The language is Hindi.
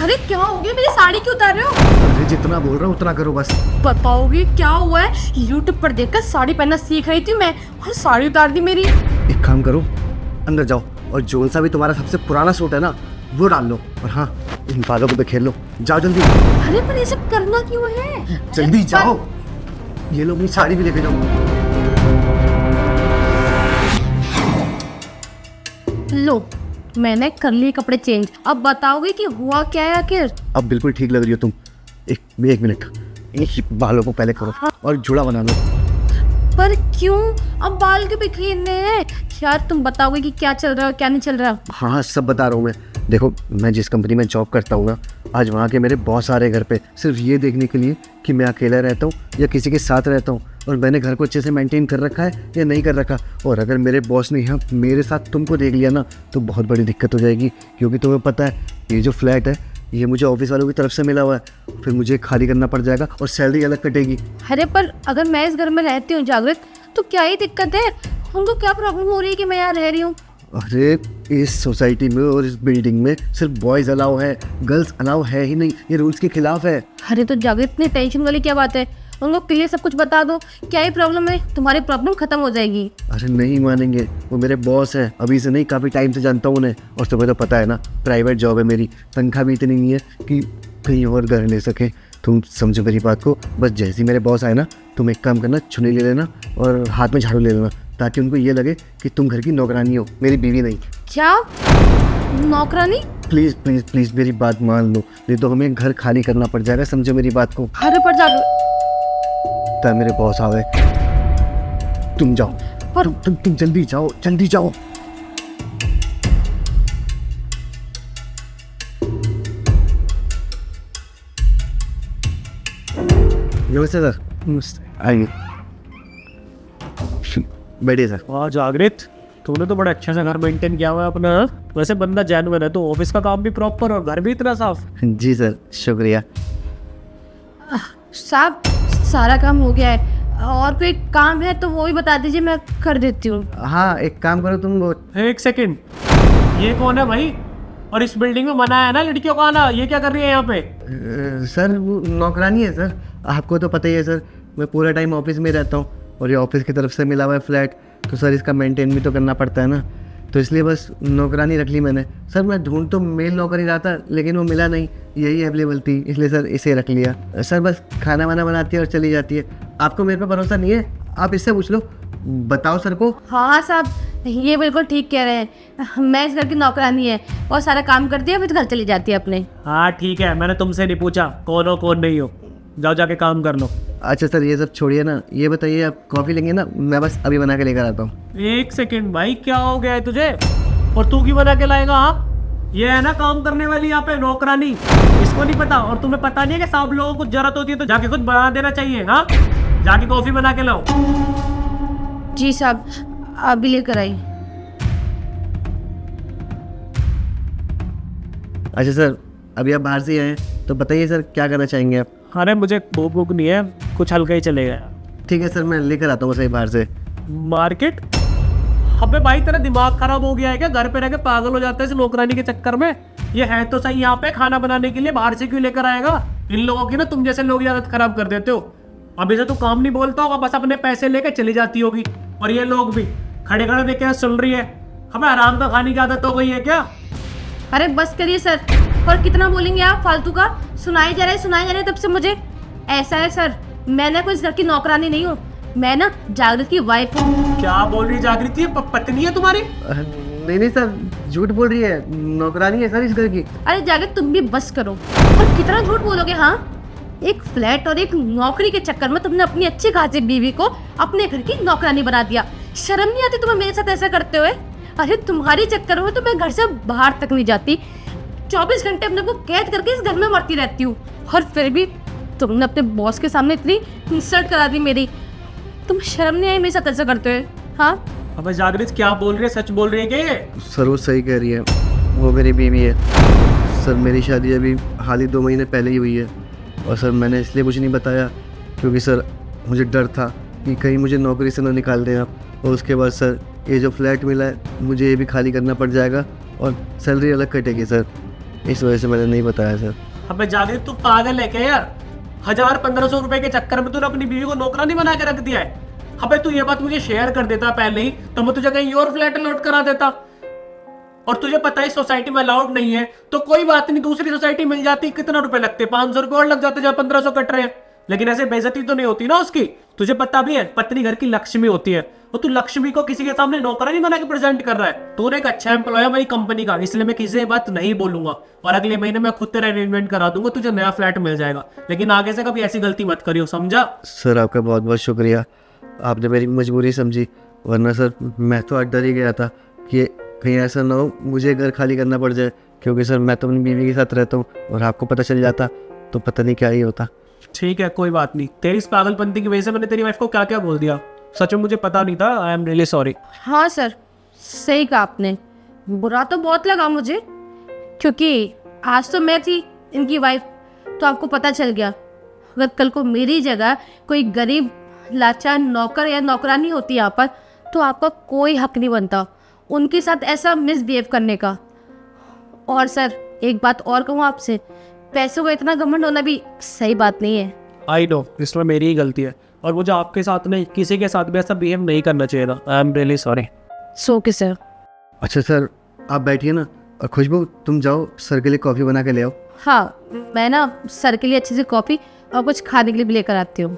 अरे क्या हो गया, मेरी साड़ी क्यों उतार रहे हो? अरे जितना बोल रहा हूँ उतना करो बस। बताओगे क्या हुआ है? यूट्यूब पर देखकर साड़ी पहनना सीख रही थी मैं और साड़ी उतार दी मेरी। एक काम करो, अंदर जाओ और जोन सा भी तुम्हारा सबसे पुराना सूट है ना वो डाल लो, और हाँ इन बालों को भी खेल लो। जाओ जल्दी। अरे पर ये सब करना क्यों है? जल्दी जाओ। ये लो अपनी साड़ी भी लेके जाओ। लो मैंने कर लिए कपड़े चेंज, अब बताओगे कि हुआ क्या है आखिर? अब बिल्कुल ठीक लग रही हो तुम। एक मिनट, ये बालों को पहले करो और जुड़ा बना लो। पर क्यों? अब बाल क्यों बिखेरने हैं? यार तुम बताओगे कि क्या चल रहा है क्या नहीं चल रहा? हाँ सब बता रहा हूँ मैं। देखो मैं जिस कंपनी में जॉब करता हूँ ना, आज वहाँ के मेरे बॉस आ रहे घर पे सिर्फ ये देखने के लिए कि मैं अकेला रहता हूँ या किसी के साथ रहता हूँ, और मैंने घर को अच्छे से मेंटेन कर रखा है या नहीं कर रखा। और अगर मेरे बॉस ने यहाँ मेरे साथ तुमको देख लिया ना तो बहुत बड़ी दिक्कत हो जाएगी, क्योंकि तुम्हें पता है ये जो फ्लैट है ये मुझे ऑफिस वालों की तरफ से मिला हुआ है, फिर मुझे खाली करना पड़ जाएगा और सैलरी अलग कटेगी। अरे पर अगर मैं इस घर में रहती हूँ जागृत, तो क्या ही दिक्कत है? उनको क्या प्रॉब्लम हो रही है कि मैं यहाँ रह रही हूँ? अरे इस सोसाइटी में और इस बिल्डिंग में सिर्फ बॉयज़ अलाउ है, गर्ल्स अलाउ है ही नहीं। ये रूल्स के खिलाफ है। अरे तो जागृत इतनी टेंशन वाली क्या बात है? उनको क्लियर सब कुछ बता दो, क्या ही प्रॉब्लम है, तुम्हारी प्रॉब्लम खत्म हो जाएगी। अरे नहीं मानेंगे, वो मेरे बॉस हैं, अभी से नहीं काफ़ी टाइम से जानता हूँ उन्हें। और तुम्हें तो पता है ना प्राइवेट जॉब है मेरी, तनख्वाह भी इतनी नहीं है कि कहीं और घर ले सके। तुम समझो मेरी बात को। बस जैसे ही मेरे बॉस आए ना तुम एक काम करना, छुनी ले लेना और हाथ में झाड़ू ले लेना, ताकि उनको ये लगे कि तुम घर की नौकरानी हो, मेरी बीवी नहीं। क्या नौकरानी? प्लीज़ प्लीज़ प्लीज़ मेरी बात मान लो, नहीं तो हमें घर खाली करना पड़ जाएगा, समझो मेरी बात को। अरे पर जागृत तब मेरे बॉस आवे। तुम जाओ, पर तुम जल्दी जाओ, जल्दी जाओ। नमस्ते सर। नमस्ते, आइए बैठिए सर। वाह जागृत, तूने तो बड़ा अच्छा सा घर मेंटेन किया हुआ है अपना। वैसे बंदा जेन्युइन है, तो ऑफिस का काम भी प्रॉपर और घर भी इतना साफ। जी सर, शुक्रिया। साहब सारा काम हो गया है, और कोई काम है तो वो भी बता दीजिए, मैं कर देती हूँ। हाँ एक काम करो तुम वो। एक सेकंड, ये कौन है भाई? और इस बिल्डिंग में मना है ना लड़कियों का आना, ये क्या कर रही है यहाँ पे? सर वो नौकरानी है सर, आपको तो पता ही है सर। मैं पूरा टाइम ऑफिस में रहता हूँ और ये ऑफिस की तरफ से मिला हुआ है फ्लैट, तो सर इसका मेंटेन भी तो करना पड़ता है ना, तो इसलिए बस नौकरानी रख ली मैंने। सर मैं ढूंढ तो मेल नौकर ही रहा था, लेकिन वो मिला नहीं, यही अवेलेबल थी, इसलिए सर इसे रख लिया। सर बस खाना वाना बनाती है और चली जाती है। आपको मेरे पे भरोसा नहीं है? आप इससे पूछ लो, बताओ सर को। हाँ साहब ये बिल्कुल ठीक कह रहे हैं, मैं इस घर की नौकरानी है और सारा काम करती है, फिर घर चली जाती है अपने। हाँ ठीक है, मैंने तुमसे नहीं पूछा कौन हो कौन नहीं हो, जाओ जाके काम कर लो। अच्छा सर ये सब छोड़िए ना, ये बताइए आप कॉफ़ी लेंगे ना? मैं बस अभी बना के लेकर आता हूँ। एक सेकंड भाई, क्या हो गया है तुझे? और तू क्यों बना के लाएगा? हाँ ये है ना काम करने वाली यहाँ पे नौकरानी, इसको नहीं पता? और तुम्हें पता नहीं है कि सब लोगों को जरूरत होती है तो जाके कुछ बना देना चाहिए। हाँ जाके कॉफी बना के लाओ। जी साहब आप भी लेकर आई। अच्छा सर अभी आप बाहर से ही आए हैं, तो बताइए सर क्या करना चाहेंगे आप? अरे मुझे भूख भूख नहीं है, कुछ हल्का ही चलेगा। ठीक है सर, मैं लेकर आता हूँ बस बाहर से। मार्केट? अबे भाई तेरा दिमाग खराब हो गया है क्या? घर पे रह के पागल हो जाता है इस नौकरानी के चक्कर में। ये है तो सही यहाँ पे खाना बनाने के लिए, बाहर से क्यों लेकर आएगा? इन लोगों की ना तुम जैसे लोग आदत खराब कर देते हो। अभी से तू काम नहीं बोलता होगा, बस अपने पैसे लेकर चली जाती होगी, और ये लोग भी खड़े खड़े देख के सुन रही है। हमें आराम का खाने की आदत हो गई है क्या? अरे बस करिए सर, और कितना बोलेंगे आप फालतू का? सुनाई जा रहा है तब से मुझे। ऐसा है सर, मैं ना कोई इस घर की नौकरानी नहीं हूँ, मैं ना जागृत की वाइफ हूँ। क्या बोल रही जागृति? ये पत्नी है तुम्हारी? नहीं सर, झूठ बोल रही है, नौकरानी है सर इस घर की। अरे जागृत तुम भी बस करो, और कितना झूठ बोलोगे? हाँ एक फ्लैट और एक नौकरी के चक्कर में तुमने अपनी अच्छी खासी बीवी को अपने घर की नौकरानी बना दिया। शर्म नहीं आती तुम्हें मेरे साथ ऐसा करते हुए? अरे तुम्हारी चक्कर में तो मैं घर से बाहर तक नहीं जाती, 24 घंटे अपने को कैद करके इस घर में मरती रहती हूँ, और फिर भी तुमने अपने बॉस के सामने इतनी इंसल्ट करा दी मेरी। तुम शर्म नहीं आई मेरे साथ ऐसा करते हुए? हाँ अबे जागृत क्या बोल रही है? सच बोल रही है क्या ये? सर वो सही कह रही है, वो मेरी बीवी है सर। मेरी शादी अभी हाल ही 2 महीने पहले ही हुई है, और सर मैंने इसलिए कुछ नहीं बताया क्योंकि सर मुझे डर था कि कहीं मुझे नौकरी से ना निकाल दें आप। और उसके बाद सर ये जो फ्लैट मिला है मुझे ये भी खाली करना पड़ जाएगा और सैलरी अलग कटेगी सर। इस वजह से मैंने नहीं बताया सर। अबे जागृत तू पागल है क्या यार? 1000-1500 रुपए के चक्कर में तूने अपनी बीवी को नौकरानी बना के रख दिया है। अबे तू ये बात मुझे शेयर कर देता पहले ही तो मैं तुझे कहीं और फ्लैट अलॉट करा देता। और तुझे पता है सोसाइटी में अलाउड नहीं है तो कोई बात नहीं, दूसरी सोसाइटी मिल जाती। कितना रुपए लगते? 500 रुपए और लग जाते जहाँ 1500 कट रहे हैं। लेकिन ऐसे बेइज्जती तो नहीं होती ना उसकी। तुझे पता भी है पत्नी घर की लक्ष्मी होती है और तू लक्ष्मी को किसी के सामने नौकरानी बना के प्रेजेंट कर रहा है। तू एक अच्छा एम्प्लॉय है मेरी कंपनी का, इसलिए मैं किसी से बात नहीं बोलूंगा और अगले महीने मैं खुद तेरा अरेंजमेंट करा दूंगा, तुझे नया फ्लैट मिल जाएगा। लेकिन आगे से कभी ऐसी गलती मत करियो, समझा? सर आपका बहुत बहुत शुक्रिया, आपने मेरी मजबूरी समझी, वरना सर मैं तो आज डर ही गया था कि कहीं ऐसा ना हो मुझे घर खाली करना पड़ जाए, क्योंकि सर मैं तो अपनी बीवी के साथ रहता हूँ और आपको पता चल जाता तो पता नहीं क्या ही होता। ठीक है कोई बात नहीं, तेरी इस पागलपंती की वजह से मैंने तेरी वाइफ को क्या क्या बोल दिया। सच में मुझे पता नहीं था। I am really sorry. हाँ सर, सही कहा आपने। बुरा तो बहुत लगा मुझे, क्योंकि आज तो मैं थी इनकी वाइफ, तो आपको पता चल गया। अगर कल को मेरी जगह कोई गरीब लाचार नौकर या नौकरानी होती यहाँ पर, तो आपका कोई हक नहीं बनता उनके साथ ऐसा मिसबिहेव करने का। और सर एक बात और कहूँ आपसे, पैसों का इतना घमंड होना भी सही बात नहीं है। आई नो, इसमें मेरी ही गलती है और मुझे आपके साथ नहीं किसी के साथ भी ऐसा बिहेव नहीं करना चाहिए था। I am really sorry. So के सर। अच्छा सर आप बैठिए ना, और खुशबू तुम जाओ सर के लिए कॉफ़ी बना के ले आओ। हाँ, मैं ना सर के लिए अच्छी सी कॉफ़ी और कुछ खाने के लिए भी लेकर आती हूँ।